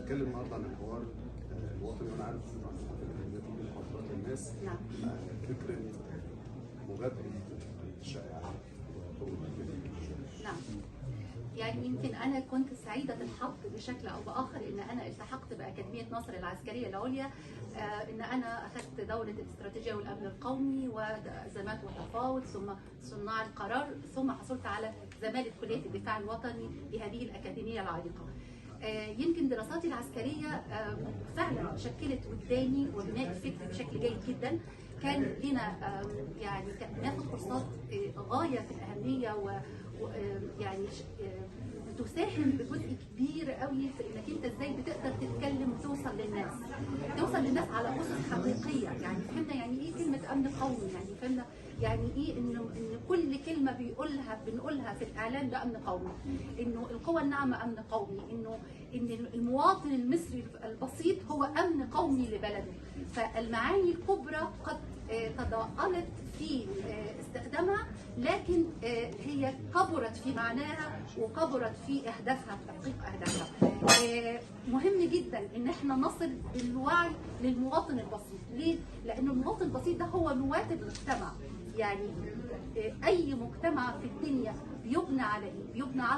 هنتكلم النهارده عن الحوار الوطني، وانا عارف ان نتيجه محاضرات الناس فكره مبادره الشائعات. نعم، يعني يمكن انا كنت سعيده الحظ بشكل او باخر ان انا التحقت باكاديميه ناصر العسكريه العليا، ان انا اخذت دوره الاستراتيجيه والامن القومي وازمات وتفاوض ثم صناع القرار، ثم حصلت على زماله كليه الدفاع الوطني بهذه الاكاديميه العريقه. يمكن دراساتي العسكريه فعلا شكلت وجداني وبناء الفكر بشكل جيد جدا. كان لنا يعني ناخد كورسات غايه في الاهميه ويعني بتساهم بجزء كبير قوي في انك انت ازاي بتقدر تتكلم وتوصل للناس على اسس حقيقيه. يعني فهمنا يعني ايه كلمه امن قومي، يعني فهمنا يعني ايه ان كل كلمه بنقولها في الاعلام ده امن قومي، انه القوى الناعمه امن قومي، ان المواطن المصري البسيط هو امن قومي لبلده. فالمعاني الكبرى قد تضاءلت في استخدامها، لكن هي كبرت في معناها وكبرت في اهدافها، في تحقيق اهدافها. مهم جدا ان احنا نصل بالوعي للمواطن البسيط. ليه؟ لان المواطن البسيط ده هو نواة المجتمع. يعني اي مجتمع في الدنيا بيبنى على ايه؟ بيبنى على